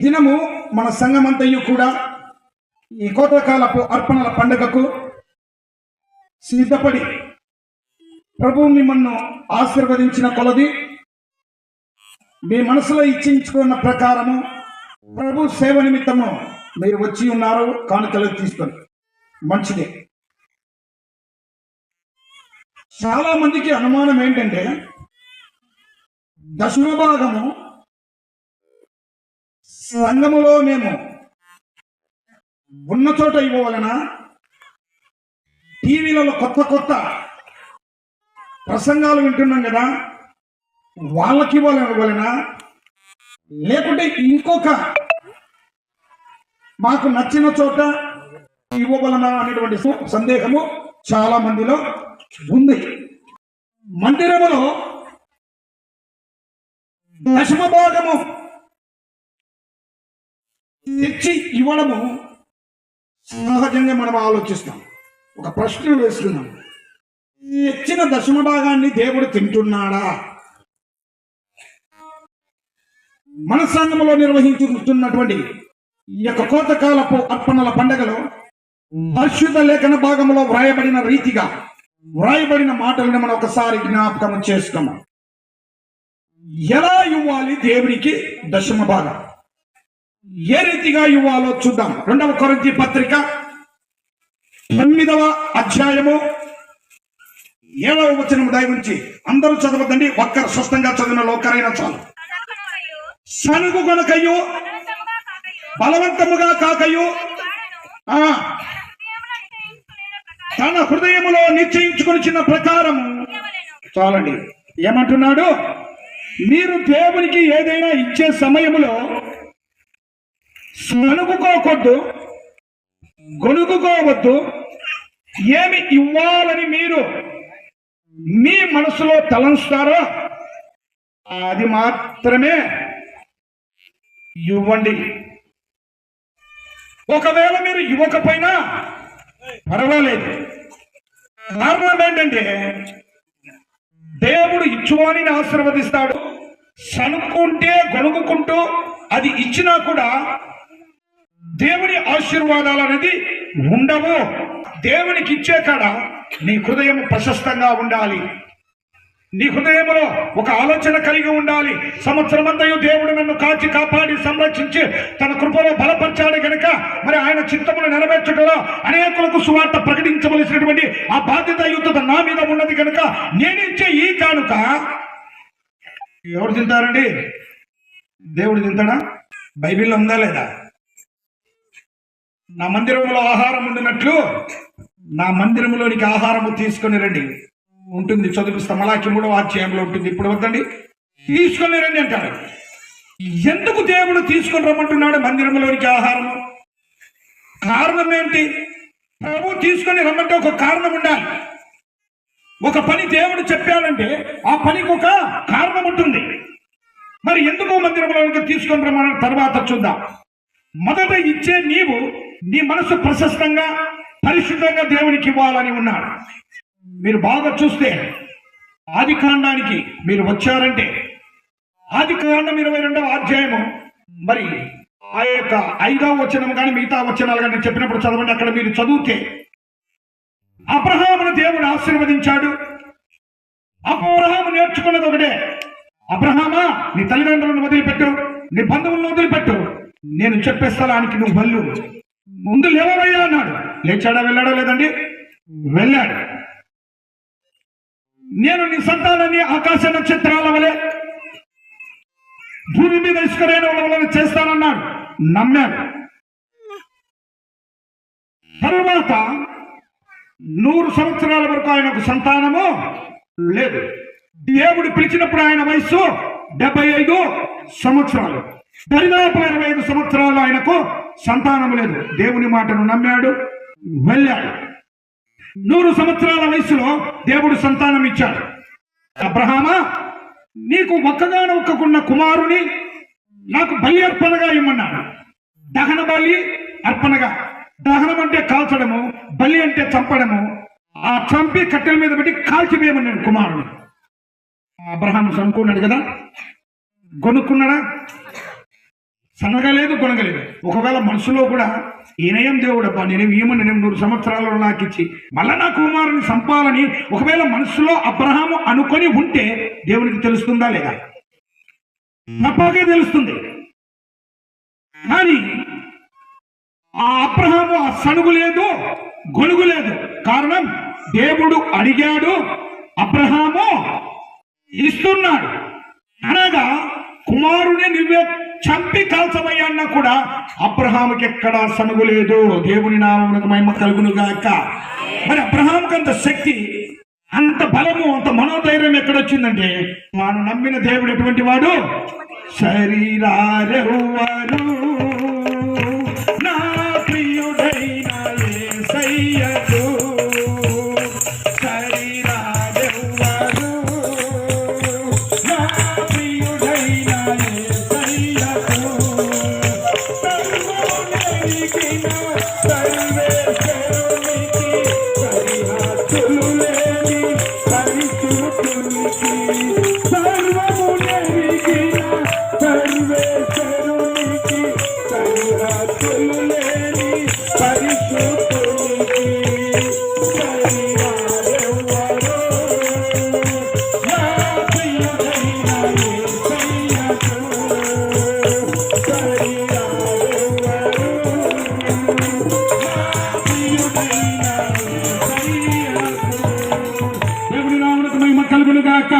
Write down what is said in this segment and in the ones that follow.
దినము మన సంఘమంతయు కూడా ఈ కోతకాలపు అర్పణల పండుగకు సిద్ధపడి ప్రభువు మిమ్మల్ని ఆశీర్వదించిన కొలది మీ మనసులో ఇచ్చించుకున్న ప్రకారము ప్రభు సేవ నిమిత్తము మీరు వచ్చి ఉన్నారు. కానుకలు తీసుకొని మంచిదే. చాలా మందికి అనుమానం ఏంటంటే దశమ భాగము సంఘములో మేము ఉన్న చోట ఇవ్వవలన, టీవీలలో కొత్త కొత్త ప్రసంగాలు వింటున్నాం కదా వాళ్ళకి ఇవ్వాలన, లేకుంటే ఇంకొక మాకు నచ్చిన చోట ఇవ్వవలన అనేటువంటి సందేహము చాలా మందిలో ఉంది. మందిరములో దశమ భాగము తెచ్చి ఇవ్వడము సహజంగా మనం ఆలోచిస్తాం. ఒక ప్రశ్న వేస్తున్నాం, తెచ్చిన దశమ భాగాన్ని దేవుడు తింటున్నాడా? మన సంఘంలో నిర్వహించుతున్నటువంటి ఈ యొక్క కోతకాలపు అర్పణల పండుగలో పరిశుద్ధ లేఖన భాగంలో వ్రాయబడిన రీతిగా వ్రాయబడిన మాటలను మనం ఒకసారి జ్ఞాపకం చేసుకున్నాం. ఎలా ఇవ్వాలి దేవునికి దశమ భాగం, ఏ రీతిగా ఇవ్వాలో చూద్దాం. 2వ కొరింథీ పత్రిక 9వ అధ్యాయము 7వ వచనం దయవుంచి అందరూ చదవద్దండి, ఒక్కరు స్పష్టంగా చదివిన లోకరైనా చాలు. సనుగు గొనకయు బలవంతముగా కాకయు తన హృదయములో నిశ్చయించుకొనిచిన ప్రకారము చాలండి. ఏమంటున్నాడు? మీరు దేవునికి ఏదైనా ఇచ్చే సమయములో సనుగుకోవద్దు, గొనుగుకోవద్దు. ఏమి ఇవ్వాలని మీరు మీ మనసులో తలంస్తారో అది మాత్రమే ఇవ్వండి. ఒకవేళ మీరు ఇవ్వకపోయినా పర్వాలేదు. కారణం ఏంటంటే దేవుడు ఇచ్చువానిని ఆశీర్వదిస్తాడు. సనుక్కుంటే గొనుగుకుంటూ అది ఇచ్చినా కూడా దేవుని ఆశీర్వాదాలు అనేది ఉండవు. దేవునికి ఇచ్చే కాడ నీ హృదయం ప్రశస్తంగా ఉండాలి. నీ హృదయంలో ఒక ఆలోచన కలిగి ఉండాలి. సంవత్సరం అంతయు దేవుడు నన్ను కాచి కాపాడి సంరక్షించి తన కృపలో బలపరిచాడు గనుక మరి ఆయన చిత్తమును నెరవేర్చడంలో అనేకులకు సువార్త ప్రకటించవలసినటువంటి ఆ బాధ్యతాయుక్తత నా మీద ఉన్నది కనుక నేను ఇచ్చే ఈ కానుక ఎవరు తింటారండి? దేవుడు తింటాడా? బైబిల్లో ఉందా లేదా? నా మందిరంలో ఆహారం ఉండినట్లు నా మందిరంలోనికి ఆహారము తీసుకొని రండి ఉంటుంది. చదివిస్తా, మలాకి 3వ అధ్యాయంలో ఉంటుంది. ఇప్పుడు వద్దండి, తీసుకొని రండి అంటాడు. ఎందుకు దేవుడు తీసుకొని రమ్మంటున్నాడు మందిరంలోనికి ఆహారము? కారణం ఏంటి? ప్రభు తీసుకొని రమ్మంటే ఒక కారణం ఉండాలి. ఒక పని దేవుడు చెప్పాడంటే ఆ పనికి ఒక కారణం ఉంటుంది. మరి ఎందుకు మందిరంలోనికి తీసుకొని రమ్మని తర్వాత చూద్దాం. మొదట ఇచ్చే నీవు నీ మనసు ప్రశస్తంగా పరిశుద్ధంగా దేవునికి ఇవ్వాలని ఉన్నాడు. మీరు బాగా చూస్తే ఆది కాండానికి మీరు వచ్చారంటే ఆది కాండం 22వ అధ్యాయము మరి ఆ యొక్క 5వ వచనం కానీ మిగతా వచనాలు కానీ చెప్పినప్పుడు చదవండి. అక్కడ మీరు చదివితే అబ్రహామును దేవుడు ఆశీర్వదించాడు. అబ్రహాము నేర్చుకున్నది ఒకటే, అబ్రహామా నీ తల్లిదండ్రులను వదిలిపెట్టు, నీ బంధువులను వదిలిపెట్టు, నేను చెప్పే స్థలానికి నువ్వు వెళ్ళు, ముందు లేవయ్యా అన్నాడు. లేచాడా? వెళ్ళాడా? లేదండి, వెళ్ళాడు. నేను నీ సంతానాన్ని ఆకాశ నక్షత్రాల వలె భూమి మీద ఇసుకరేణువుల వలె చేస్తానన్నాడు. నమ్మాడు. తరువాత 100 సంవత్సరాల వరకు ఆయనకు సంతానము లేదు. దేవుడు పిలిచినప్పుడు ఆయన వయస్సు 75 సంవత్సరాలు. దరిదాపు 25 సంవత్సరాలు ఆయనకు సంతానం లేదు. దేవుని మాటను నమ్మాడు, వెళ్ళాడు. 100 సంవత్సరాల వయసులో దేవుడు సంతానం ఇచ్చాడు. అబ్రహామా, నీకు ఒక్కగానొక్కకున్న కుమారుని నాకు బలి అర్పణగా ఇమ్మన్నాడు. దహన బలి అర్పణగా. దహనం అంటే కాల్చడము, బలి అంటే చంపడము. ఆ చంపి కట్టెల మీద పెట్టి కాల్చివేయమన్నాడు కుమారుడు. అబ్రహాం అనుకున్నాడు కదా, కొనుక్కున్నాడా? సన్నగా లేదు, కొనగలేదు. ఒకవేళ మనసులో కూడా ఈయనయం దేవుడు అబ్బా, నేనేం 100 సంవత్సరాలలో నాకు ఇచ్చి మళ్ళా నా కుమారుని సంపాలని ఒకవేళ మనసులో అబ్రహాము అనుకొని ఉంటే దేవునికి తెలుస్తుందా లేదా? తప్పకే తెలుస్తుంది. కానీ ఆ అబ్రహాము ఆ సణుగు లేదు, గొనుగు లేదు. కారణం, దేవుడు అడిగాడు, అబ్రహాము ఇస్తున్నాడు. అనగా కుమారుని నువ్వే చంపి కాల్చబోయన్నా కూడా అబ్రహాముకి ఎక్కడా సనుగు లేదు. దేవుని నామమునకు మహిమ కలుగును గాక. మరి అబ్రహాముకి అంత శక్తి, అంత బలము, అంత మనోధైర్యం ఎక్కడొచ్చిందంటే వాడు నమ్మిన దేవుడు ఎటువంటి వాడు? శరీరారెవ్వరు నా ప్రియుడైన యేసయ్యకు, శరీరారెవ్వరు నా ప్రియుడైన యేసయ్యకు, సర్వోన్నతికిన సర్వేశ్వరునికి, సరిహద్దులు లేని పరిశుద్ధునికి, సర్వమునెరిగిన సర్వేశ్వరునికి, సరిహద్దులు లేని పరిశుద్ధునికి, శరీరారెవ్వరు నా ప్రియుడైన యేసయ్యకు, శరీరారెవ్వరు నా ప్రియుడైన యేసయ్యకు. దేవుని నామమునకు మహిమ కలుగును గాక.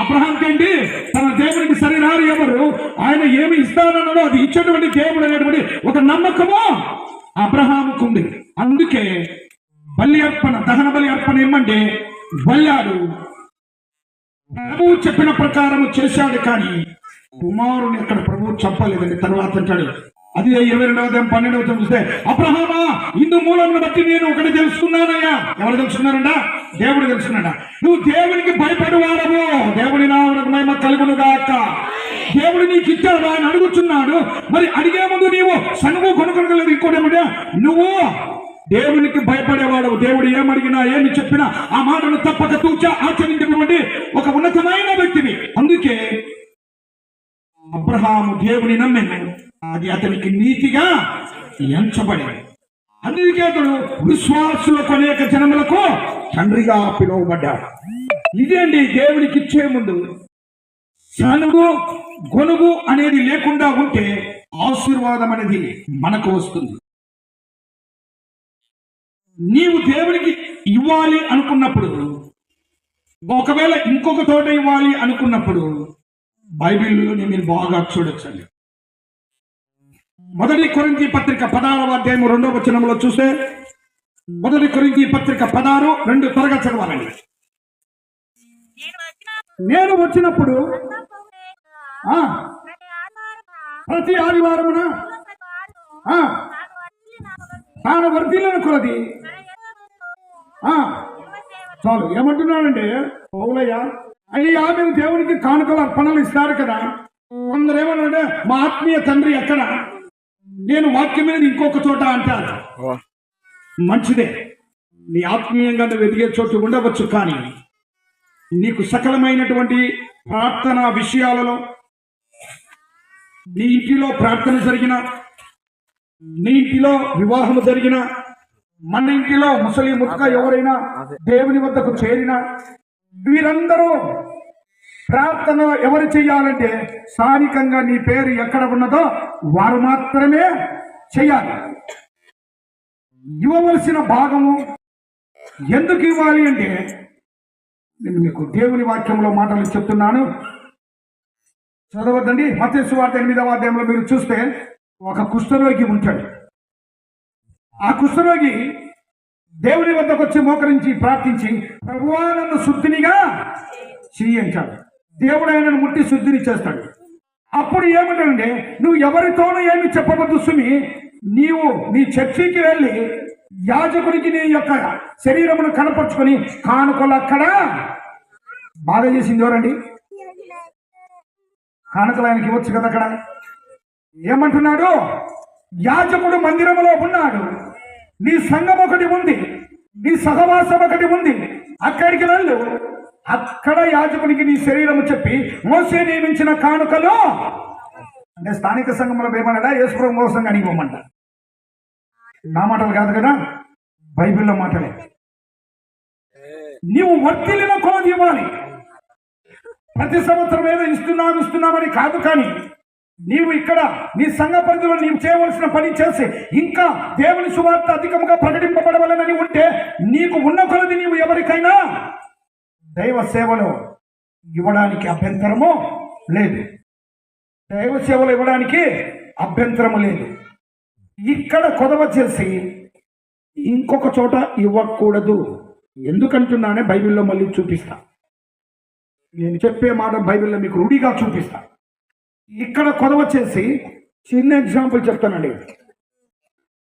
అబ్రహాంకి ఏంటి? తన దేవునికి శరీరాలు ఎవరు? ఆయన ఏమి ఇస్తానన్నాడో అది ఇచ్చేటువంటి దేవుడు అనేటువంటి ఒక నమ్మకము అబ్రహాముకు ఉంది. అందుకే బలి అర్పణ, దహన బలి అర్పణ ఇమ్మంటే వెళ్ళాడు. ప్రభువు చెప్పిన ప్రకారం చేశాడు. కానీ కుమారుని అక్కడ ప్రభువు చెప్పలేదండి. తర్వాత అంటాడు, అది 22వ 12వ చూస్తే, అబ్రహామా, ఇందు మూలమును బట్టి నేను ఒకటి తెలుసుకున్నానయ్యా. ఎవరు తెలుసుకున్నారంట? దేవుడు తెలుసుకున్నాడా? నువ్వు దేవునికి భయపడేవాడవు. దేవుని నామమునకు మహిమ కలుగును గాక. దేవుడు నీకు ఇచ్చాడు, ఆయన అడుగుతున్నాడు. మరి అడిగే ముందు నీవు సనుగు కొనుక్కోలేదు. ఇంకోటి ఏమంటే, నువ్వు దేవునికి భయపడేవాడవు. దేవుడు ఏమడిగినా ఏమి చెప్పినా ఆ మాటను తప్పక తూచా ఆచరించినటువంటి ఒక ఉన్నతమైన వ్యక్తివి. అందుకే అబ్రహాము దేవుని నమ్మిన, అది అతనికి నీతిగా ఎంచబడింది. అందుకే అతడు విశ్వాసులకు, అనేక జనములకు తండ్రిగా పిలువబడ్డాడు. ఇదేంటి దేవునికి ఇచ్చే ముందు సనుగు గొనుగు అనేది లేకుండా ఉంటే ఆశీర్వాదం అనేది మనకు వస్తుంది. నీవు దేవునికి ఇవ్వాలి అనుకున్నప్పుడు, ఒకవేళ ఇంకొక తోట ఇవ్వాలి అనుకున్నప్పుడు బైబిల్లో మీరు బాగా చూడొచ్చండి. 1 కొరింథీ పత్రిక 16వ అధ్యాయం 2వ వచనంలో చూస్తే, 1 కొరింథీ పత్రిక 16:2 త్వరగా చదవాలండి. నేను వచ్చినప్పుడు ప్రతి ఆదివారమున తాను వర్ధిల్లిన కొలది చాలు. ఏమంటున్నాడంటే, పౌలయ్య, అయ్యా మీరు దేవునికి కానుకల అర్పణలు ఇస్తారు కదా. అందరూ ఏమన్నారంటే, మా ఆత్మీయ తండ్రి ఎక్కడ? నేను వాక్యం మీద ఇంకొక చోట అంటారు. మంచిదే, నీ ఆత్మీయంగా నువ్వు ఎదిగే చోటు ఉండవచ్చు. కానీ నీకు సకలమైనటువంటి ప్రార్థన విషయాలలో, నీ ఇంటిలో ప్రార్థన జరిగిన, నీ ఇంటిలో వివాహము జరిగిన, మన ఇంటిలో ముసలి ముతక ఎవరైనా దేవుని వద్దకు చేరిన, వీరందరూ ప్రార్థన ఎవరు చేయాలంటే స్థానికంగా నీ పేరు ఎక్కడ ఉన్నదో వారు మాత్రమే చేయాలి. ఇవ్వవలసిన భాగము ఎందుకు ఇవ్వాలి అంటే, నేను మీకు దేవుని వాక్యంలో మాటలు చెప్తున్నాను, చదవద్దండి. మత్తయి సువార్త 8వ అధ్యాయంలో మీరు చూస్తే ఒక కుష్ఠరోగి ఉంటాడు. ఆ కుష్ఠరోగి దేవుని వద్దకు వచ్చి మోకరించి ప్రార్థించి, ప్రభువా నన్ను శుద్ధినిగా చెయ్యించాడు. దేవుడు ఆయనను ముట్టి శుద్ధిని చేస్తాడు. అప్పుడు ఏమంటాడంటే, నువ్వు ఎవరితోనూ ఏమి చెప్పవద్దు సుమి, నీవు నీ చర్చికి వెళ్ళి యాజకుడికి నీ యొక్క శరీరమును కనపరుచుకొని కానుకలు అక్కడ బాధ చేసింది ఎవరండి? కానుకలు ఆయనకి ఇవ్వచ్చు కదా. అక్కడ ఏమంటున్నాడు? యాజకుడు మందిరంలో ఉన్నాడు, నీ సంఘం ఒకటి ఉంది, నీ సహవాసం ఒకటి ఉంది, అక్కడికి వెళ్ళు, అక్కడ యాజకునికి నీ శరీరము చెప్పి మోసే నియమించిన కానుకలు అంటే స్థానిక సంఘంలో ఏమన్నాడా యేసుప్రభు కోసం అనిపోమంట. నా మాటలు కాదు కదా, బైబిల్లో మాటలే. నీవు వర్తిల్లిన కొలది ఇవ్వాలి. ప్రతి సంవత్సరం ఏదో ఇస్తున్నామని కాదు, కానీ నీవు ఇక్కడ నీ సంఘ పరిధిలో నీవు చేయవలసిన పని చేసి ఇంకా దేవుని సువార్త అధికంగా ప్రకటింపబడవలనని ఉంటే నీకు ఉన్న కొలది నీవు ఎవరికైనా దైవ సేవలో ఇవ్వడానికి అభ్యంతరము లేదు. దైవ సేవలు ఇవ్వడానికి అభ్యంతరము లేదు. ఇక్కడ కొదవ చేసి ఇంకొక చోట ఇవ్వకూడదు. ఎందుకంటున్నానే బైబిల్లో మళ్ళీ చూపిస్తా. నేను చెప్పే మాట బైబిల్లో మీకు రూఢిగా చూపిస్తా. ఇక్కడ కొదవ చేసి చిన్న ఎగ్జాంపుల్ చెప్తానండి.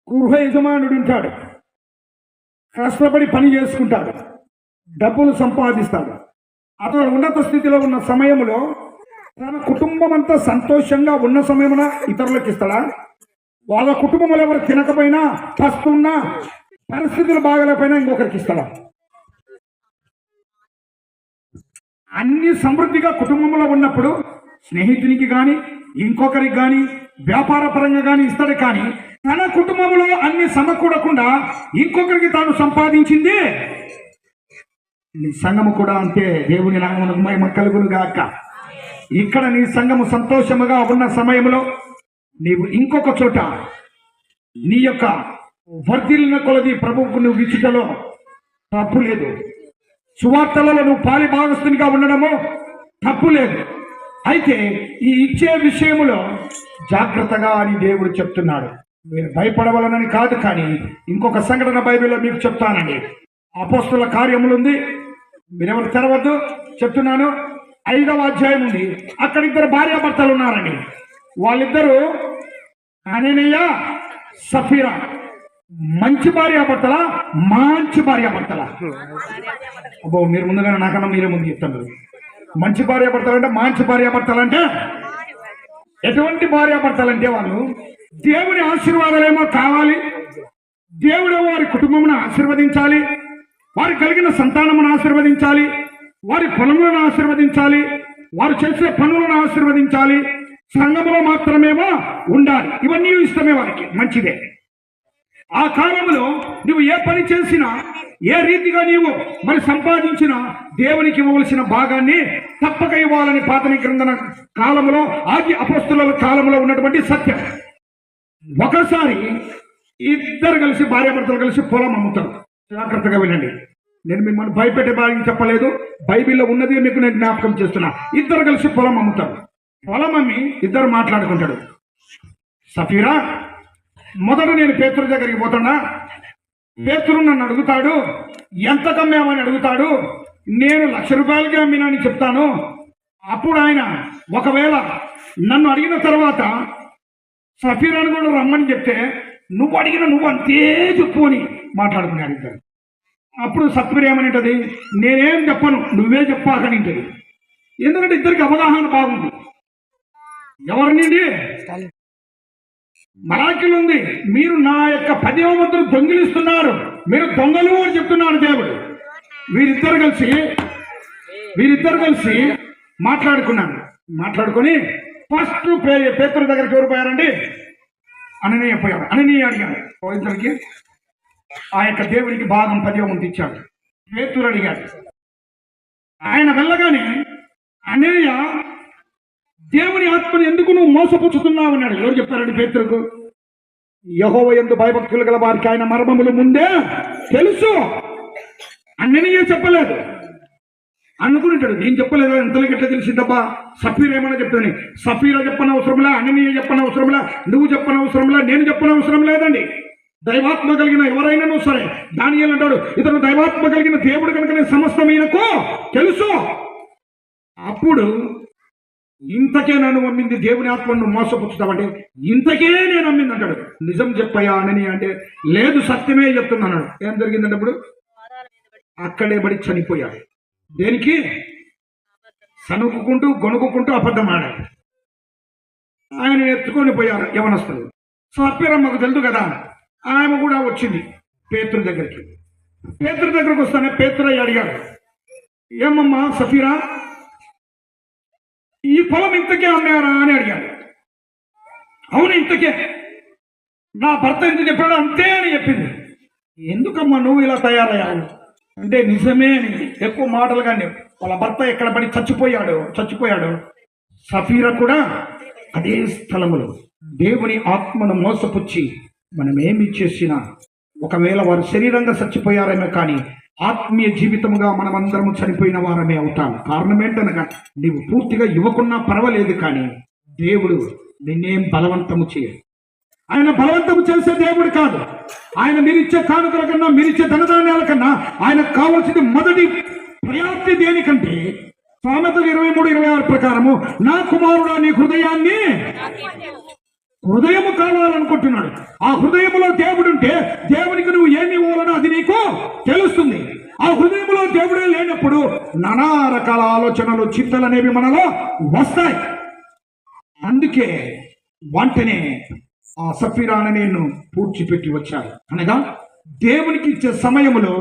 గృహ యజమానుడు ఉంటాడు, కష్టపడి పని చేసుకుంటాడు, డబ్బులు సంపాదిస్తాడు. అతను ఉన్నత స్థితిలో ఉన్న సమయంలో తన కుటుంబం అంతా సంతోషంగా ఉన్న సమయమున ఇతరులకు ఇస్తాడా? వాళ్ళ కుటుంబంలో ఎవరు తినకపోయినా, పస్తున్నా, పరిస్థితులు బాగలేకపోయినా ఇంకొకరికి ఇస్తాడా? అన్ని సమృద్ధిగా కుటుంబంలో ఉన్నప్పుడు స్నేహితునికి కానీ ఇంకొకరికి కానీ వ్యాపార పరంగా కానీ ఇస్తాడు. కానీ తన కుటుంబంలో అన్ని సమకూడకుండా ఇంకొకరికి తాను సంపాదించింది. నీ సంఘము కూడా అంతే. దేవుని నామమునకు మహిమ కలుగును గాక. ఇక్కడ నీ సంఘము సంతోషముగా ఉన్న సమయంలో నీవు ఇంకొక చోట నీ యొక్క వర్ధిల్లిన కొలది ప్రభువుకు నువ్వు ఇచ్చుటలో తప్పు లేదు. సువార్తలలో నువ్వు పాలి భాగస్తునిగా ఉండడము తప్పు లేదు. అయితే ఈ ఇచ్చే విషయంలో జాగ్రత్తగా అని దేవుడు చెప్తున్నాడు. మీరు భయపడవలనని కాదు, కానీ ఇంకొక సంఘటన బైబిల్లో మీకు చెప్తానండి. అపోస్తుల కార్యములు ఉంది, మీరెవరు తెరవద్దు, చెప్తున్నాను. 5వ అధ్యాయం ఉంది. అక్కడ ఇద్దరు భార్యాభర్తలు ఉన్నారండి. వాళ్ళిద్దరూ అననీయ సఫీరా. మంచి భార్యాభర్తల, మంచి భార్యాభర్తల. అబ్బో, మీరు ముందుగానే నాకన్నా మీరే ముందు చెప్తాను. మంచి భార్యాభర్తలు అంటే, మంచి భార్యాభర్తలు అంటే ఎటువంటి భార్యాభర్తలు అంటే వాళ్ళు దేవుని ఆశీర్వాదాలేమో కావాలి, దేవుడేమో వారి కుటుంబమును ఆశీర్వదించాలి, వారికి కలిగిన సంతానమును ఆశీర్వదించాలి, వారి పొలములను ఆశీర్వదించాలి, వారు చేసే పనులను ఆశీర్వదించాలి, సంఘములో మాత్రమేమో ఉండాలి. ఇవన్నీ ఇష్టమే వారికి, మంచిదే. ఆ కాలంలో నువ్వు ఏ పని చేసినా, ఏ రీతిగా నీవు మరి సంపాదించినా దేవునికి ఇవ్వవలసిన భాగాన్ని తప్పక ఇవ్వాలని పాత నిబంధన కాలంలో, ఆది అపోస్తుల కాలంలో ఉన్నటువంటి సత్యం. ఒకసారి ఇద్దరు కలిసి, భార్యాభర్తలు కలిసి పొలం అమ్ముతారు. జాగ్రత్తగా వినండి, నేను మిమ్మల్ని భయపెట్టే భాగం చెప్పలేదు, బైబిల్లో ఉన్నది మీకు నేను జ్ఞాపకం చేస్తున్నా. ఇద్దరు కలిసి పొలం అమ్ముతారు. పొలం అమ్మి ఇద్దరు మాట్లాడుకుంటాడు. సఫీరా, మొదట నేను పేతురు దగ్గరికి పోతున్నా. పేతురు నన్ను అడుగుతాడు, ఎంత కమ్మామని అడుగుతాడు. నేను 1,00,000 రూపాయలకి అమ్మినని చెప్తాను. అప్పుడు ఆయన ఒకవేళ నన్ను అడిగిన తర్వాత సఫీరాను కూడా రమ్మని చెప్తే, నువ్వు అడిగిన నువ్వు అంతే చెప్పు అని మాట్లాడుకున్నాడు ఇద్దరు. అప్పుడు సఫీరా ఏమనింటది, నేనేం చెప్పను, నువ్వే చెప్పాకని ఉంటుంది. ఎందుకంటే ఇద్దరికి అవగాహన బాగుంది. ఎవరినండి? మలాఖీలో ఉంది, మీరు నా యొక్క 10వ వంతును దొంగిలిస్తున్నారు, మీరు దొంగలు అని చెప్తున్నాడు దేవుడు. వీరిద్దరు కలిసి మాట్లాడుకున్నాను. మాట్లాడుకొని ఫస్ట్ పేతురు దగ్గరికి ఎవరు పోయారండి? అననీయ పోయారు. అననీయ అడిగాడు, ఇద్దరికి ఆ యొక్క దేవుడికి భాగం 10వ వంతు ఇచ్చాడు. పేతురు అడిగాడు. ఆయన వెళ్ళగానే అననీయ, దేవుని ఆత్మను ఎందుకు నువ్వు మోసపుచ్చుతున్నావు అన్నాడు. ఎవరు చెప్పారండి పేతురుకు? యెహోవా యందు భయభక్తులు గల వారికి ఆయన మర్మములు ముందే తెలుసు. అననీయ చెప్పలేదు. అనుకుంటాడు, నేను చెప్పలేదు, ఎంతలోకి ఎట్లా తెలిసిందబ్బా? సఫీరా ఏమన్నా చెప్తాను. సఫీరా చెప్పనవసరంలా, అననీయ చెప్పనవసరంలా, నువ్వు చెప్పనవసరంలా, నేను చెప్పనవసరం లేదండి. దైవాత్మ కలిగిన ఎవరైనా సరే, దానియేలు అంటాడు, ఇతను దైవాత్మ కలిగిన దేవుడు కనుక సమస్తం ఈయనకు తెలుసు. అప్పుడు ఇంతకే నన్ను అమ్మింది దేవుని ఆత్మను మోసపుచ్చుతామంటే, ఇంతకే నేను అమ్మింది అంటాడు. నిజం చెప్పయ్యా అని అంటే, లేదు సత్యమే చెప్తున్నాను. ఏం జరిగిందంటే అప్పుడు అక్కడే పడి చనిపోయాడు. దేనికి? సనుక్కుంటూ గొనుక్కుంటూ అబద్ధం ఆడాడు. ఆయన ఎత్తుకొని పోయారు యవనస్తులు. సఫీరమ్మకు తెలుసు కదా, ఆమె కూడా వచ్చింది పేతురు దగ్గరికి. పేతురు దగ్గరకు వస్తానే పేతురయ్య అడిగాడు, ఏమమ్మా సఫీరా, ఈ పొలం ఇంతకే అమ్మారా అని అడిగాడు. అవును ఇంతకే నా భర్త ఎందుకు చెప్పాడు అంతే అని చెప్పింది. ఎందుకమ్మా నువ్వు ఇలా తయారయ్యావు అంటే నిజమే అని ఎక్కువ మాటలు కానీ వాళ్ళ భర్త ఎక్కడ పడి చచ్చిపోయాడు. సఫీరా కూడా అదే స్థలములో దేవుని ఆత్మను మోసపుచ్చి మనం ఏమి చేసినా ఒకవేళ వారు శరీరంగా చచ్చిపోయారేమో కానీ ఆత్మీయ జీవితముగా మనమందరము చనిపోయిన వారమే అవుతాం. కారణం ఏంటనగా నీవు పూర్తిగా ఇవ్వకున్నా పర్వాలేదు కానీ దేవుడు నిన్నేం బలవంతము చేయడు. ఆయన బలవంతము చేసే దేవుడు కాదు. ఆయన మీరిచ్చే కానుకల కన్నా మీరిచ్చే ధనధాన్యాల కన్నా ఆయనకు కావాల్సింది మొదటి ప్రయాప్తి దేనికంటే సామెతలు 23:26 ప్రకారము నా కుమారుడా నీ హృదయము కావాలనుకుంటున్నాడు. ఆ హృదయములో దేవుడుంటే దేవునికి నువ్వు ఏమి ఇవ్వాలనో అది నీకు తెలుస్తుంది. ఆ హృదయంలో దేవుడే లేనప్పుడు నానా రకాల ఆలోచనలు చింతలు అనేవి మనలో వస్తాయి. అందుకే వెంటనే ఆ సఫీరాను నేను పూడ్చిపెట్టి వచ్చాను. అనగా దేవునికి ఇచ్చే సమయములో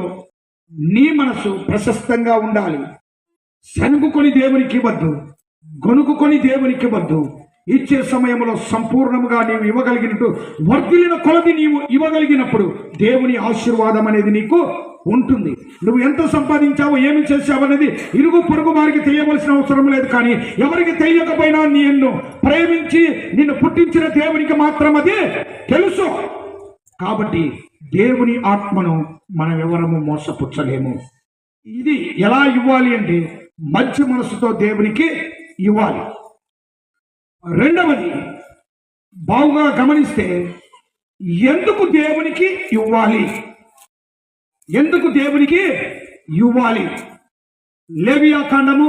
నీ మనసు ప్రశస్తంగా ఉండాలి. సనుగుకొని దేవునికి ఇవ్వద్దు, గొనుగుకొని దేవునికి ఇవ్వద్దు. ఇచ్చే సమయంలో సంపూర్ణముగా నీవు ఇవ్వగలిగినట్టు వర్ధిల్లిన కొలది నీవు ఇవ్వగలిగినప్పుడు దేవుని ఆశీర్వాదం అనేది నీకు ఉంటుంది. నువ్వు ఎంత సంపాదించావో ఏమి చేసావు అనేది ఇరుగు పొరుగు వారికి తెలియవలసిన అవసరం లేదు. కానీ ఎవరికి తెలియకపోయినా నిన్ను ప్రేమించి నిన్ను పుట్టించిన దేవునికి మాత్రం అది తెలుసు. కాబట్టి దేవుని ఆత్మను మనం ఎవరము మోసపుచ్చలేము. ఇది ఎలా ఇవ్వాలి అంటే మంచి మనసుతో దేవునికి ఇవ్వాలి. రెండవది బాగుగా గమనిస్తే ఎందుకు దేవునికి ఇవ్వాలి, లేవియాకాండము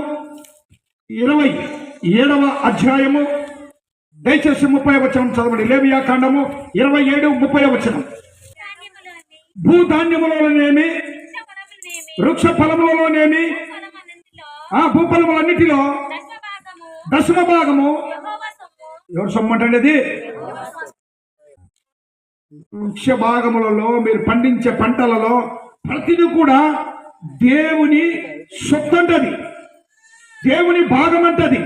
27వ అధ్యాయము దయచేసి 30వ వచనం చదవండి. లేవియాకాండము 27:30వ వచనం. భూధాన్యములలోనేమి వృక్ష ఫలములలోనేమి భూఫలములన్నిటిలో దశమ భాగము ఎవరు సొమ్మంటండి? అది వృక్ష భాగములలో మీరు పండించే పంటలలో ప్రతిదీ కూడా దేవుని సొత్తు అంటది, దేవుని భాగం అంటది.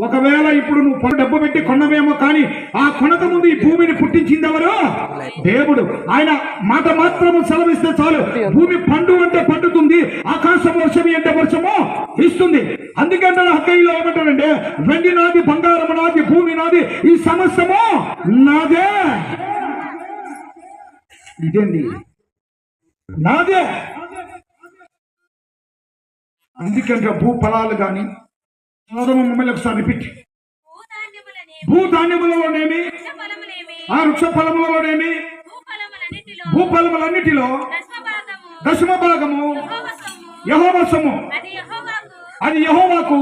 ఒకవేళ ఇప్పుడు నువ్వు డబ్బు పెట్టి కొన్నవేమో కానీ ఆ కొనక ముందు ఈ భూమిని పుట్టించింది ఎవరు? దేవుడు. ఆయన మాట మాత్రము సెలవిస్తే చాలు భూమి పండు అంటే పండుతుంది, ఆకాశం వర్షమి అంటే వర్షము ఇస్తుంది. అందుకంటే హగ్గయిలో ఏమంటాడంటే వెండి నాది, బంగారము నాది, భూమి నాది, ఈ సమస్తము నాదే. ఇదేంది నాదే. అందుకంటే భూఫలాలు కానీ మమ్మల్ని ఒకసారి రిపీట్. భూధాన్యములలోనేమి వృక్ష ఫలములలోనేమి భూఫలములన్నిటిలో దశమ భాగము యెహోవా సొమ్ము, అది యెహోవాకు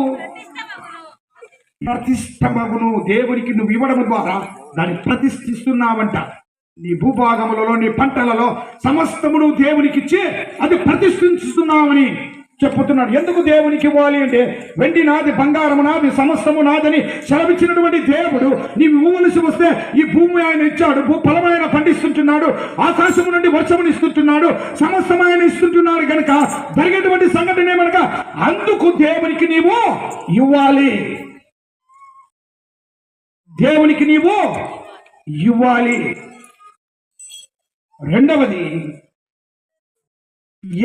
ప్రతిష్టమగును. దేవునికి నువ్వు ఇవ్వడం ద్వారా దాన్ని ప్రతిష్ఠిస్తున్నావంట. నీ భూభాగములలో నీ పంటలలో సమస్తమును దేవునికి ఇచ్చి అది ప్రతిష్ఠిస్తున్నావని చెప్పుతున్నాడు. ఎందుకు దేవునికి ఇవ్వాలి అంటే వెండి నాది, బంగారము నాది, సమస్తము నాదని సెలవిచ్చినటువంటి దేవుడు నీవు ఇవ్వవలసి వస్తే ఈ భూమి ఆయన ఇచ్చాడు, భూఫలం ఆయన పండిస్తుంటున్నాడు, ఆకాశము నుండి వర్షముని ఇస్తుంటున్నాడు, సమస్తం ఆయన ఇస్తుంటున్నాడు. కనుక జరిగేటువంటి సంఘటన ఏమనగా అందుకు దేవునికి నీవు ఇవ్వాలి, దేవునికి నీవు ఇవ్వాలి. రెండవది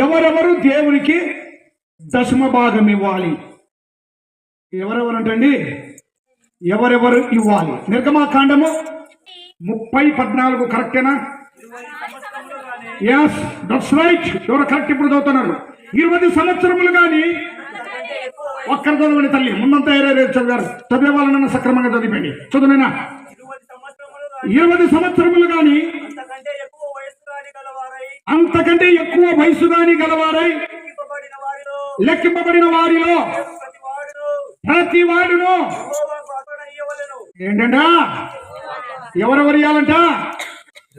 ఎవరెవరు దేవునికి దశమ భాగం ఇవ్వాలి? ఎవరెవరంటండి? ఎవరెవరు ఇవ్వాలి? నిర్గమాకాండము 30:14 కరెక్టేనా? Yes, that's right. ఎవరు కరెక్ట్ ఇప్పుడు చదువుతున్నారు? 20 సంవత్సరములు కానీ ఒక్కరు చదవండి తల్లి. ముందంతా చదివారు, చదివే వాళ్ళనన్నా సక్రమంగా చదివిపోయింది. చదువునైనా 20 సంవత్సరములు కానీ అంతకంటే ఎక్కువ వయసు గాని గలవారై లెక్కింపబడిన వారిలో ప్రతి వాడును ఏంటంట ఎవరెవరు ఇవ్వాలంట?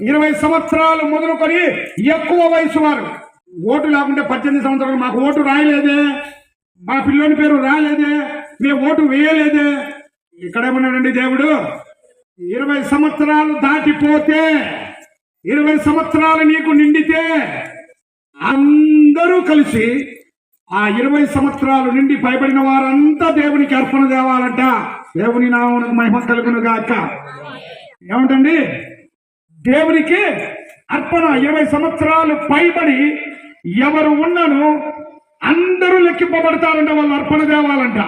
20 సంవత్సరాలు మొదలుకొని ఎక్కువ వయసు వారు. ఓటు లేకుంటే 18 సంవత్సరాలు మాకు ఓటు రాయలేదే, మా పిల్లోని పేరు రాలేదే, మేము ఓటు వేయలేదే. ఇక్కడేమన్నాడండి దేవుడు? 20 సంవత్సరాలు దాటిపోతే, 20 సంవత్సరాలు నీకు నిండితే అందరూ కలిసి ఆ 20 సంవత్సరాలు నిండి పైబడిన వారంతా దేవునికి అర్పణ తేవాలంట. దేవుని నామమునకు మహిమ కలుగును గాక. ఏమంటండి? దేవునికి అర్పణ 20 సంవత్సరాలు పైబడి ఎవరు ఉన్నాను అందరూ లెక్కింపబడతారంట. వాళ్ళు అర్పణ తేవాలంట.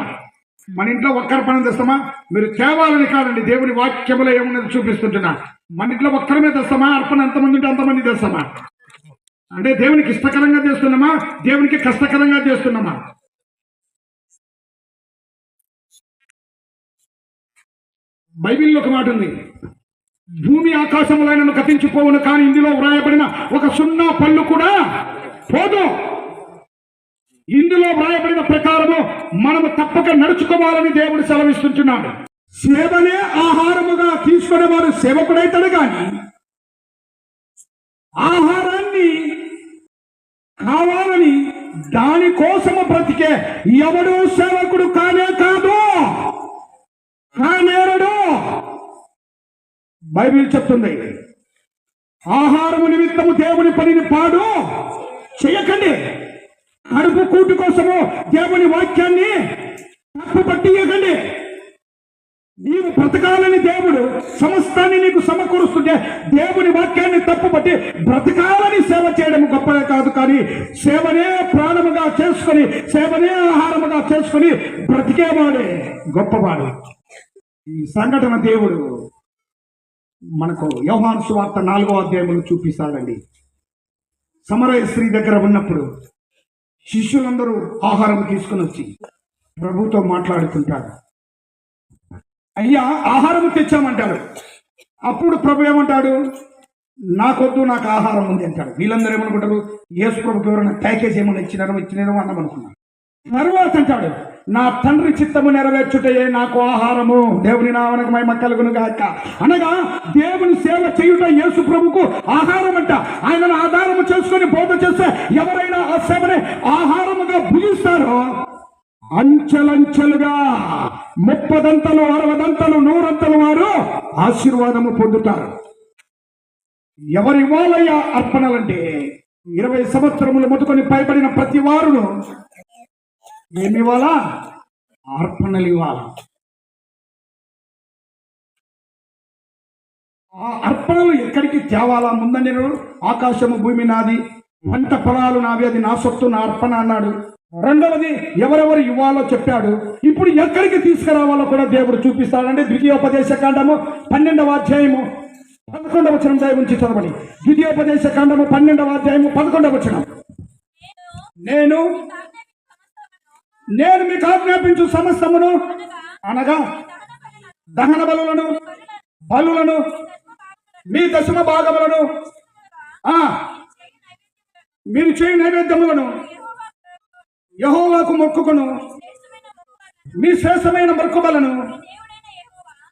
మన ఇంట్లో ఒక్క అర్పణ తెస్తామా? మీరు తేవాలని కాదండి, దేవుని వాక్యములో ఏమున్నది చూపిస్తుంటున్నా. మన ఇంట్లో ఒక్కరమే తెస్తామా? అర్పణ ఎంతమంది ఉంటే అంతమంది తెస్తామా? అంటే దేవునికి ఇష్టకరంగా చేస్తున్నామా, దేవునికి కష్టకరంగా చేస్తున్నామా? బైబిల్లో ఒక మాట ఉంది, భూమి ఆకాశములైనను గతించిపోవును, కానీ ఇందులో వ్రాయబడిన ఒక సున్నా పళ్ళు కూడా పోదు. ఇందులో వ్రాయబడిన ప్రకారము మనము తప్పక నడుచుకోవాలని దేవుడు సెలవిస్తుంటున్నాడు. సేవనే ఆహారముగా తీసుకునేవాడు సేవకుడైతాడు, కానీ ఆహారాన్ని కావాలని దానికోసము బ్రతికే ఎవడు సేవకుడు కానే కాదు, కానేరడు. బైబిల్ చెప్తుంది, ఆహారము నిమిత్తము దేవుని పనిని పాడు చేయకండి. కడుపు కూటు కోసము దేవుని వాక్యాన్ని తప్పు పట్టియకండి. నీవు బ్రతకాలని దేవుడు సమస్తాన్ని నీకు సమకూరుస్తుంటే దేవుని వాక్యాన్ని తప్పుపట్టి బ్రతకాలని సేవ చేయడం గొప్పదే కాదు, కానీ సేవనే ప్రాణముగా చేసుకొని సేవనే ఆహారముగా చేసుకొని బ్రతికేవాడే గొప్పవాడు. ఈ సంఘటన దేవుడు మనకు యోహాను సువార్త 4వ అధ్యాయంలో చూపిస్తాడండి. సమరయ స్త్రీ దగ్గర ఉన్నప్పుడు శిష్యులందరూ ఆహారం తీసుకుని వచ్చి ప్రభుతో మాట్లాడుతుంటారు. అయ్యా, ఆహారం తెచ్చామంటాడు. అప్పుడు ప్రభు ఏమంటాడు? నాకొద్దు, నాకు ఆహారం ఉంది అంటాడు. వీళ్ళందరూ ఏమనుకుంటారు? యేసు ప్రభుకి ఎవరైనా ప్యాకేజ్ ఏమైనా ఇచ్చినారో అన్నమనుకున్నారు. తర్వాత అంటాడు, నా తండ్రి చిత్తము నెరవేర్చుటయే నాకు ఆహారము, దేవుని నామమునకు మహిమ కలుగును గాక. అనగా దేవుని సేవ చేయుట యేసు ప్రభుకు ఆహారం అంట. ఆయనను ఆధారము చేసుకొని బోధ చేస్తే ఎవరైనా ఆ సేవనే ఆహారముగా భుజిస్తారో అంచెలంచెలుగా 30దంతలు 60దంతలు 100ంతలు వారు ఆశీర్వాదము పొందుతారు. ఎవరు ఇవ్వాలయ్యా అర్పణలంటే 20 సంవత్సరములు మొదలుకొని పైబడిన ప్రతి వారును ఏమి ఇవ్వాలా? అర్పణలు ఇవ్వాలి. ఆ అర్పణలు ఎక్కడికి తేవాలా? ముందండి ఆకాశము భూమి నాది, పంట పొలాలు నావి, అది నా సొత్తు, నా అర్పణ అన్నాడు. రెండవది ఎవరెవరు ఇవ్వాలో చెప్పాడు. ఇప్పుడు ఎక్కడికి తీసుకురావాలో కూడా దేవుడు చూపిస్తాడండి. ద్వితీయోపదేశ కాండము 12వ అధ్యాయము 11వ వచనం దయవుంచి చదవండి. ద్వితీయోపదేశ కాండము 12వ అధ్యాయము 11వ వచనం. నేను మీకు ఆజ్ఞాపించు సమస్తమును, అనగా దహన బలులను మీ దశమ భాగములను మీరు చేయి నైవేద్యములను యెహోవాకు మొక్కుకొను, మీ శ్రేష్టమైన మొక్కుబలను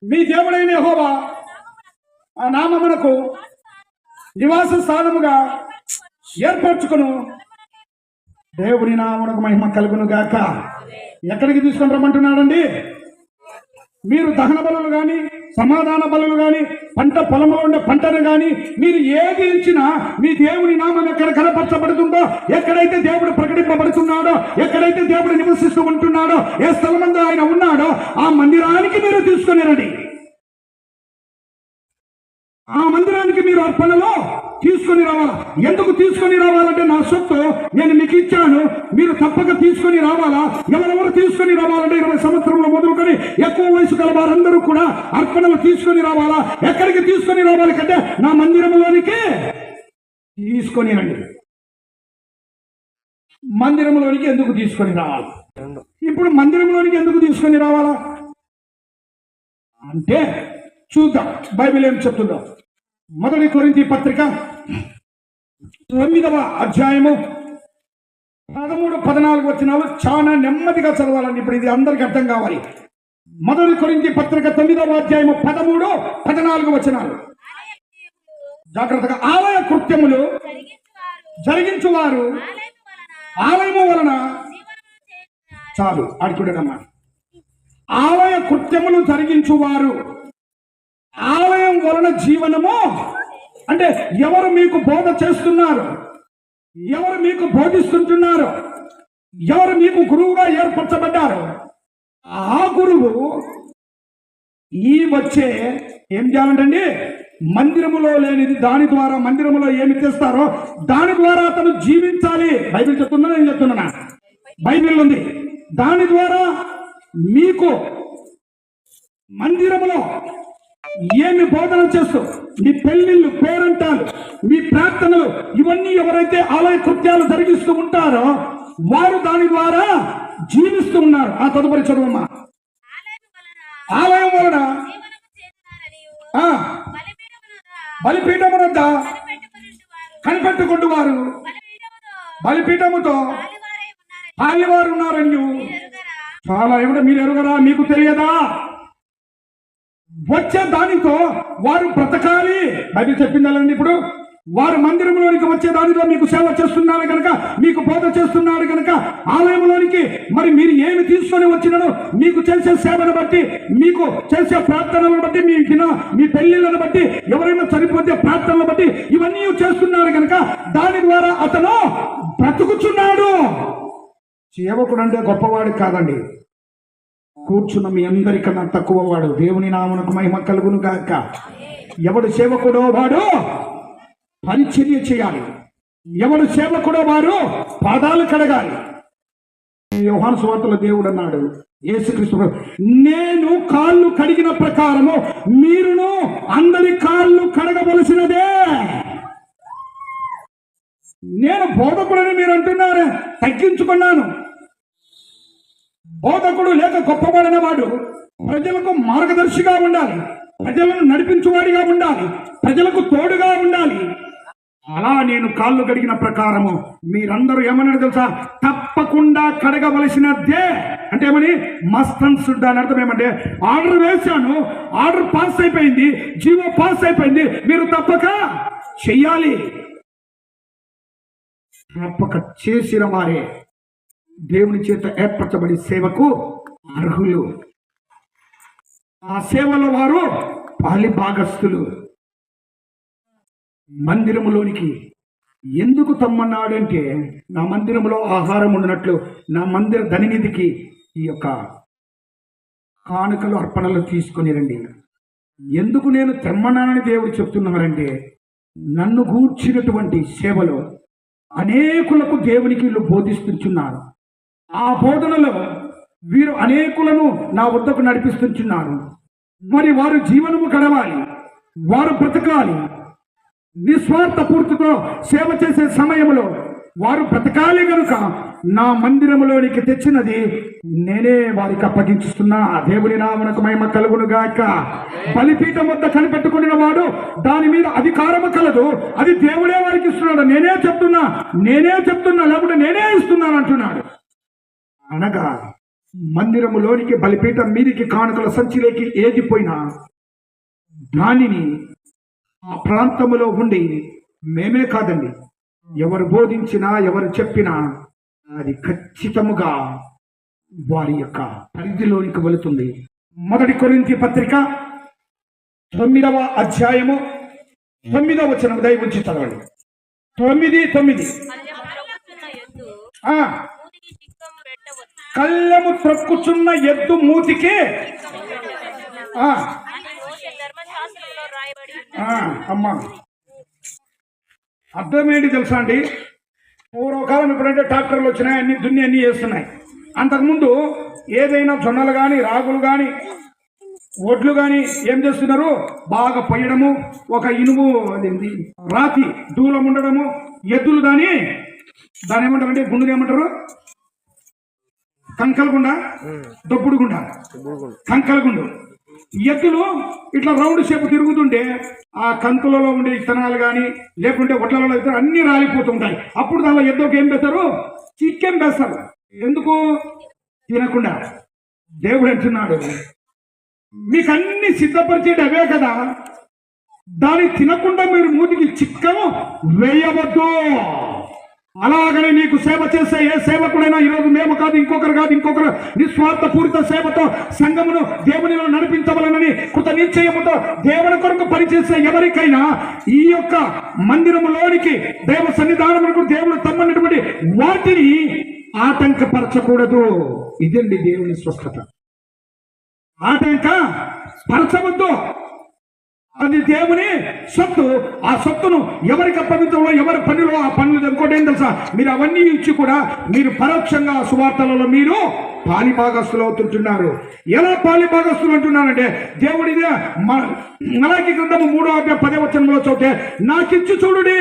మీ దేవుడైన యెహోవా ఆ నామమునకు నివాస స్థానముగా ఏర్పరచుకొను, దేవుని నామమునకు మహిమ కలుగును గాక. ఎక్కడికి తీసుకొని రమ్మంటున్నాడండి? మీరు దహన బలులు కానీ, సమాధాన బలులు కానీ, పంట పొలంలో ఉండే పంటను కానీ మీరు ఏది ఇచ్చినా మీ దేవుని నామం ఎక్కడ కనపరచబడుతుందో, ఎక్కడైతే దేవుడు ప్రకటింపబడుతున్నాడో, ఎక్కడైతే దేవుడు నివసిస్తూ ఉంటున్నాడో, ఏ స్థలమందు ఆయన ఉన్నాడో ఆ మందిరానికి మీరు తీసుకొని రండి. ఆ మందిరానికి మీరు అర్పణలో తీసుకొని రావాలా. ఎందుకు తీసుకొని రావాలంటే నా సొత్తు నేను మీకు ఇచ్చాను, మీరు తప్పక తీసుకొని రావాలా. ఎవరెవరు తీసుకొని రావాలంటే 20 సంవత్సరంలో మొదలుకొని ఎక్కువ వయసు గల వారందరూ కూడా అర్పణలు తీసుకొని రావాలా. ఎక్కడికి తీసుకొని రావాలి కంటే నా మందిరంలోనికి తీసుకొని రండి. మందిరంలోనికి ఎందుకు తీసుకొని రావాలి? ఇప్పుడు మందిరంలోనికి ఎందుకు తీసుకొని రావాలా అంటే చూద్దాం బైబిల్ ఏం చెప్తుందో. 1 కొరింథీ పత్రిక 9వ అధ్యాయము 13-14 వచనాలు చాలా నెమ్మదిగా చదవాలండి. ఇప్పుడు ఇది అందరికి అర్థం కావాలి. 1 కొరింథీ పత్రిక 9వ అధ్యాయము 13-14 వచనాలు. జాగ్రత్తగా. ఆలయ కృత్యములు జరిగించువారు ఆలయము వలన చాలు ఆడుకుడమ్మా. ఆలయ కృత్యములు జరిగించువారు ఆలయం వలన జీవనము అంటే ఎవరు మీకు బోధ చేస్తున్నారు, ఎవరు మీకు బోధిస్తుంటున్నారు, ఎవరు మీకు గురువుగా ఏర్పరచబడ్డారు, ఆ గురువు ఈ వచ్చే ఏం చేయాలంటండి, మందిరములో లేనిది దాని ద్వారా, మందిరములో ఏమి తెస్తారో దాని ద్వారా అతను జీవించాలి. బైబిల్ చెప్తున్నా, నేను చెప్తున్నా, బైబిల్ ఉంది. దాని ద్వారా మీకు మందిరములో ఏమి బోధన చేస్తూ మీ పెళ్లిళ్ళు, పేరంటాలు, మీ ప్రార్థనలు, ఇవన్నీ ఎవరైతే ఆలయ కృత్యాలు జరిగిస్తూ ఉంటారో వారు దాని ద్వారా జీవిస్తూ ఉన్నారు. ఆ తదుపరి చదువమ్మా. ఆలయం వలన బలిపీఠము వద్ద కనిపెట్టుకుంటూ వారు బలిపీఠముతో పాలివారు ఉన్నారని చాలా ఏమిటో మీరు ఎరుగరా? మీకు తెలియదా? వచ్చే దానితో వారు బ్రతకాలి. బైబిల్ చెప్పిందాలండి. ఇప్పుడు వారు మందిరంలోనికి వచ్చే దానితో మీకు సేవ చేస్తున్నారు కనుక, మీకు బోధ చేస్తున్నారు కనుక, ఆలయంలోనికి మరి మీరు ఏమి తీసుకొని వచ్చినను మీకు చేసే సేవను బట్టి, మీకు చేసే ప్రార్థనలను బట్టి, మీ పెళ్లిళ్ళను బట్టి, ఎవరైనా చనిపోతే ప్రార్థనలను బట్టి ఇవన్నీ చేస్తున్నారు కనుక దాని ద్వారా అతను బ్రతుకుచున్నాడు. సేవకుడు అంటే గొప్పవాడు కాదండి, కూర్చున్న మీ అందరికన్నా తక్కువ వాడు. దేవుని నామమునకు మహిమ కలుగును గాక. ఎవడు సేవకుడో వాడు పరిచర్య చేయాలి. ఎవడు సేవకుడో వారు పాదాలు కడగాలి. యోహాను సువార్తలో దేవుడు అన్నాడు, యేసుక్రీస్తు, నేను కాళ్ళు కడిగిన ప్రకారము మీరును అందరి కాళ్ళు కడగవలసినదే. నేను బోధకుడని మీరు అంటున్నారు, తగ్గించుకున్నాను. బోధకుడు లేక గొప్పవాడైన వాడు ప్రజలకు మార్గదర్శిగా ఉండాలి, ప్రజలను నడిపించువాడిగా ఉండాలి, ప్రజలకు తోడుగా ఉండాలి. అలా నేను కాళ్ళు కడిగిన ప్రకారము మీరందరూ ఏమన్నారు తెలుసా? తప్పకుండా కడగవలసినదే. అంటే ఏమని? మస్తన్ శుద్ధ అని అర్థం. ఏమంటే ఆర్డర్ వేశాను, ఆర్డర్ పాస్ అయిపోయింది, జీవో పాస్ అయిపోయింది, మీరు తప్పక చెయ్యాలి. తప్పక చేసిన వారే దేవుని చేత ఏర్పరచబడి సేవకు అర్హులు. ఆ సేవలో వారు పాలి భాగస్థులు. మందిరములోనికి ఎందుకు తమ్మన్నాడంటే, నా మందిరములో ఆహారం ఉన్నట్లు నా మందిర ధనినిధికి ఈ యొక్క కానుకలు, అర్పణలు తీసుకొని రండి. ఎందుకు నేను తెమ్మన్నానని దేవుడు చెప్తున్నారంటే, నన్ను గూర్చినటువంటి సేవలో అనేకులకు దేవునికి వీళ్ళు బోధిస్తుంచున్నారు. ఆ బోధనలో వీరు అనేకులను నా వద్దకు నడిపిస్తుంచున్నారు. మరి వారు జీవనము గడవాలి, వారు బ్రతకాలి. నిస్వార్థ పూర్తితో సేవ చేసే సమయంలో వారు బ్రతకాలి కనుక నా మందిరములోనికి తెచ్చినది నేనే వారికి అప్పగించుతున్నా. దేవుని నామమునకు మహిమ కలుగును గాక. బలిపీఠం వద్ద కనిపెట్టుకున్న వాడు దాని మీద అధికారము కలదు, అది దేవుడే వారికి ఇస్తున్నాడు. నేనే చెప్తున్నా లేకుంటే నేనే ఇస్తున్నాను అంటున్నాడు. అనగా మందిరములోనికి, బలిపీఠం మీదికి, కానుకల సంచిలోకి ఏది పోయినా దానిని ఆ ప్రాంతములో ఉండి మేమే కాదండి, ఎవరు బోధించినా, ఎవరు చెప్పినా అది ఖచ్చితముగా వారి యొక్క పరిధిలోనికి వెళుతుంది. 1 కొరింథీ పత్రిక 9వ అధ్యాయము 9వ వచనం దయవుంచి చదవండి. 9:9. కళ్ళెము త్రొక్కుచున్న ఎద్దు మూతికి అమ్మా అర్థమేంటి తెలుసా అండి? పూర్వకాలం ఇప్పుడంటే ట్రాక్టర్లు వచ్చినాయి, అన్ని దున్ని అన్ని చేస్తున్నాయి. అంతకుముందు ఏదైనా జొన్నలు కానీ, రాగులు కానీ, ఒడ్లు కానీ ఏం చేస్తున్నారు? బాగా పొయ్యడము, ఒక ఇనుము అదేంటి రాతి దూలం ఉండడము, ఎద్దులు దాన్ని ఏమంటారు అంటే గుండుని ఏమంటారు? కంకలగుండ, దొప్పుడు గుండ, కంకలగుండు. ఎద్దులు ఇట్లా రౌండ్ షేప్ తిరుగుతుంటే ఆ కంకులలో ఉండే విత్తనాలు కానీ, లేకుంటే ఒట్లలో విత్తనాలు అన్ని రాలిపోతుంటాయి. అప్పుడు దానిలో ఎద్దుకు ఏం పెడతారు? చికెన్ వేస్తారు. ఎందుకు? తినకుండా. దేవుడు అంటున్నాడు, మీకు అన్ని సిద్ధపరిచేది అవే కదా, దాన్ని తినకుండా మీరు మూతికి చిక్కను వేయవద్దు. అలాగనే నీకు సేవ చేసే ఏ సేవకుడైనా, ఈరోజు మేము కాదు, ఇంకొకరు నిస్వార్థ పూరిత సేవతో సంఘమును దేవునిలో నడిపించవలనని కృత నిశ్చయముతో దేవుని కొరకు పనిచేసే ఎవరికైనా ఈ యొక్క మందిరములోనికి, దేవ సన్నిధానములకు దేవుడు తమ్మన్నటువంటి వాటిని ఆటంకపరచకూడదు. ఇదండి దేవుని స్వస్థత. ఆటంక పరచవద్దు. అది దేవుని సొత్తు. ఆ సొత్తును ఎవరికి అప్పగించడంలో, ఎవరి పనిలో ఆ పనులు. ఇంకోటి ఏం తెలుసా, మీరు అవన్నీ ఇచ్చి కూడా మీరు పరోక్షంగా సువార్తలలో మీరు పాలిభాగస్తులు అవుతుంటున్నారు. ఎలా పాలిభాగస్తులు అంటున్నానంటే, దేవుడిదే మలాకి గ్రంథము 3:10 చదివితే, నాకిచ్చి చూడుడి,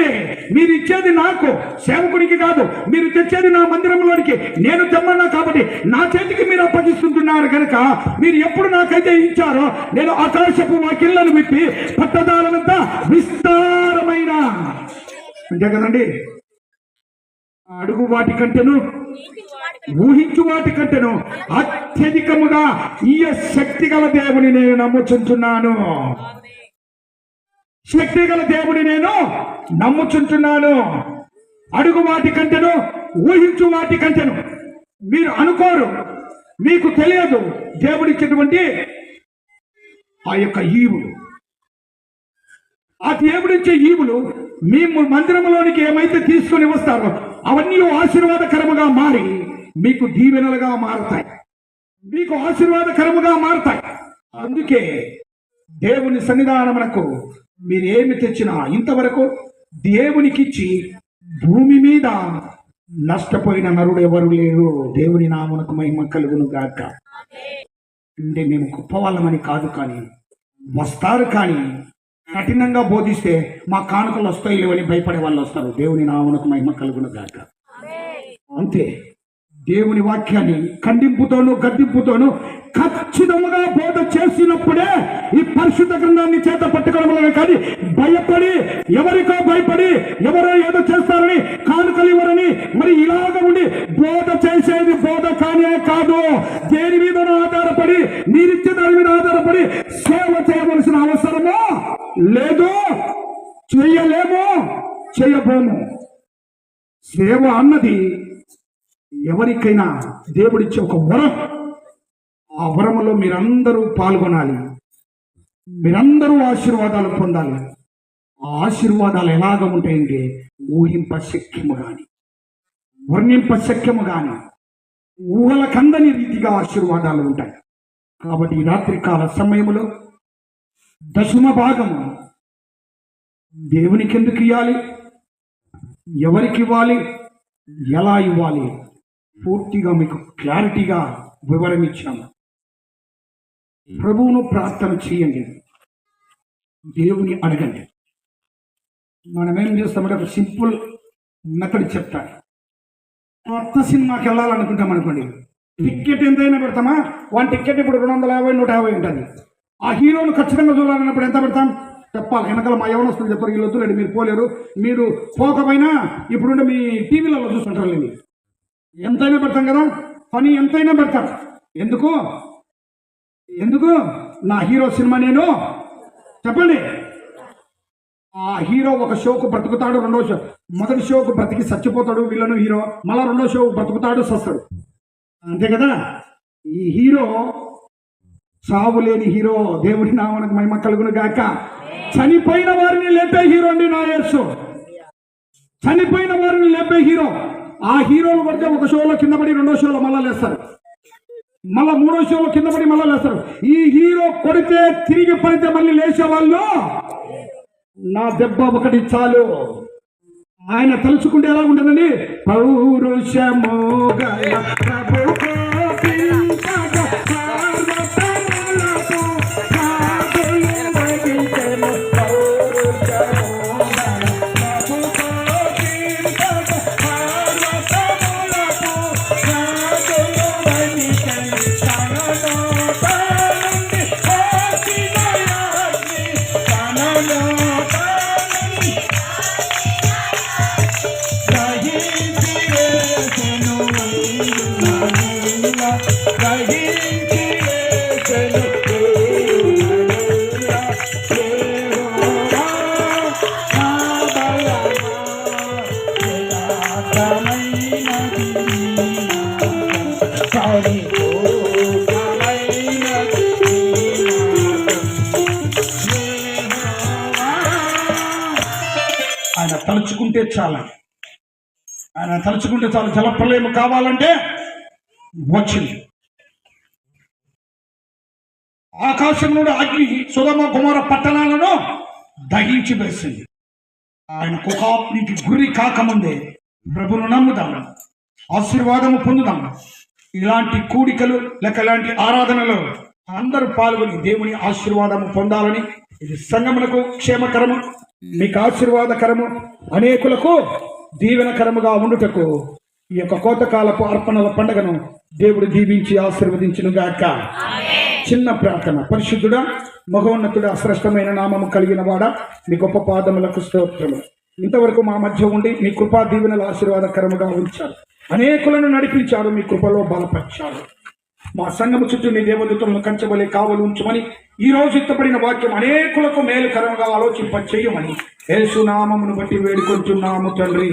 మీరు ఇచ్చేది నాకు, సేవకుడికి కాదు, మీరు తెచ్చేది నా మందిరంలోనికి నేను తెమ్మన్నా కాబట్టి నా చేతికి మీరు అప్పగిస్తుంటున్నారు కనుక మీరు ఎప్పుడు నాకైతే ఇచ్చారో నేను ఆకాశపు వాకిళ్ళను విప్పి పట్టదాలనంతా విస్తారమైన, అంతే కదండి, అడుగు వాటి కంటేను ఊహించు వాటి కంటేను అత్యధికముగా ఈ శక్తి గల దేవుని నేను నమ్ముచుంటున్నాను. శక్తి గల దేవుని నేను నమ్ముచుంటున్నాను. అడుగు వాటి కంటేను ఊహించు వాటి కంటేను. మీరు అనుకోరు, మీకు తెలియదు దేవుడిచ్చేటువంటి ఆ యొక్క ఈవులు. ఆ దేవుడిచ్చే ఈవులు మీ మందిరంలోనికి ఏమైతే తీసుకొని వస్తారో అవన్నీ ఆశీర్వాదకరముగా మారి మీకు దీవెనలుగా మారుతాయి, మీకు ఆశీర్వాదకరముగా మారుతాయి. అందుకే దేవుని సన్నిధానమునకు మీరు ఏమి తెచ్చినా ఇంతవరకు దేవునికిచ్చి భూమి మీద నష్టపోయిన నరుడు ఎవరు లేరు. దేవుని నామమునకు మహిమ కలుగును గాక. అంటే మేము గొప్పవాళ్ళమని కాదు, కానీ వస్తారు, కానీ కఠినంగా బోధిస్తే మా కానుకలు వస్తాయి లేవని భయపడే వాళ్ళు వస్తారు. దేవుని నామమునకు మహిమ కలుగును గాక. అంతే. దేవుని వాక్యాన్ని ఖండింపుతోనూ గద్దింపుతోనూ ఖచ్చితంగా బోధ చేసినప్పుడే ఈ పరిశుద్ధ గ్రంథాన్ని చేత పట్టుకోవడం, కానీ భయపడి ఎవరికో భయపడి ఎవరో ఏదో చేస్తారని కానుకలు ఇవ్వరని మరి ఇలాగ ఉండి బోధ చేసేది బోధ కానే కాదు. దేని మీద ఆధారపడి, మీరిచ్చే దాని మీద ఆధారపడి సేవ చేయవలసిన అవసరమో లేదు, చేయలేము, చేయబోము. సేవ అన్నది ఎవరికైనా దేవుడిచ్చే ఒక వరం. ఆ వరములో మీరందరూ పాల్గొనాలి, మీరందరూ ఆశీర్వాదాలు పొందాలి. ఆ ఆశీర్వాదాలు ఎలాగ ఉంటాయంటే ఊహింప శక్యము గాని, వర్ణింప శక్యము గాని, ఊహలకందని రీతిగా ఆశీర్వాదాలు ఉంటాయి. కాబట్టి ఈ రాత్రికాల సమయంలో దశమ భాగము దేవునికి ఎందుకు ఇవ్వాలి, ఎవరికి ఇవ్వాలి, ఎలా ఇవ్వాలి పూర్తిగా మీకు క్లారిటీగా వివరణ ఇచ్చాము. ప్రభువును ప్రార్థన చేయండి, దేవుని అడగండి. మనం ఏం చేస్తామంటే ఒక సింపుల్ మెథడ్ చెప్తాను. కొత్త సినిమాకి వెళ్ళాలనుకుంటాం అనుకోండి, టికెట్ ఎంతైనా పెడతామా? వన్ టికెట్ ఇప్పుడు 250, 150 ఉంటుంది. ఆ హీరోను ఖచ్చితంగా చూడాలన్నప్పుడు ఎంత పెడతాం చెప్పాలి. వెనకాల మా యవనస్తులు చెప్పారు, వీళ్ళు వద్దులేండి, మీరు పోలేరు, మీరు పోకపోయినా ఇప్పుడుంటే మీ టీవీలలో చూస్తుంటారు, ఎంతైనా పెడతాం కదా, పని ఎంతైనా పెడతాం. ఎందుకు ఎందుకు నా హీరో సినిమా నేను చెప్పండి. ఆ హీరో ఒక షోకు బ్రతుకుతాడు, రెండో షో, మొదటి షోకు బ్రతికి చచ్చిపోతాడు వీళ్ళను హీరో, మళ్ళా రెండో షోకు బ్రతుకుతాడు, సస్తాడు, అంతే కదా. ఈ హీరో సావు లేని హీరో. దేవుడి నామమునకు మహిమ కలుగును గాక. చనిపోయిన వారిని లేపే హీరో అండి నా యేసు. చనిపోయిన వారిని లేపే హీరో. ఆ హీరోలు పడితే ఒక షోలో కింద పడి రెండో షోలో మళ్ళా లేస్తారు, మళ్ళా మూడో షోలో కింద పడి మళ్ళా లేస్తారు. ఈ హీరో కొడితే తిరిగి పడితే మళ్ళీ లేచే వాళ్ళు నా దెబ్బ ఒకటి చాలు. ఆయన తలుచుకుంటే ఎలా ఉంటుందండి, పౌరుషము గల ప్రభు ఆయన తలుచుకుంటే చాలు, ఆయన తలుచుకుంటే చాలు. జలప్రలయం కావాలంటే వచ్చింది. ఆకాశం నుండి అగ్ని సొదొమ గొమొర్రా పట్టణాలను దహించి వేసింది. ఆయన కోపాగ్నికి గురి కాకముందే ప్రభును నమ్ముదాం, ఆశీర్వాదము పొందుదాం. ఇలాంటి కూడికలు లేక ఇలాంటి ఆరాధనలో అందరూ పాల్గొని దేవుని ఆశీర్వాదము పొందాలని, ఇది సంఘమునకు క్షేమకరము, మీకు ఆశీర్వాదకరము, అనేకులకు దీవెనకరముగా ఉండుటకు ఈ యొక్క కోతకాలపు అర్పణల పండుగను దేవుడు దీవించి ఆశీర్వదించును గాక. చిన్న ప్రార్థన. పరిశుద్ధుడా, మహోన్నతుడా, శ్రేష్టమైన నామము కలిగిన వాడా, మీ గొప్ప పాదములకు స్తోత్రము. ఇంతవరకు మా మధ్య ఉండి మీ కృపా దీవెనలు ఆశీర్వాదకరముగా ఉంచారు, అనేకులను నడిపించారు, మీ కృపలో బలపరిచారు. మా సంఘము చుట్టూ మీ దేవదూతలను కంచబలే కావలు ఉంచమని, ఈ రోజు ఇత్తబడిన వాక్యం అనేకులకు మేలుకరంగా ఆలోచింప చేయమని యేసు నామమును బట్టి వేడుకొంటున్నాము తండ్రి.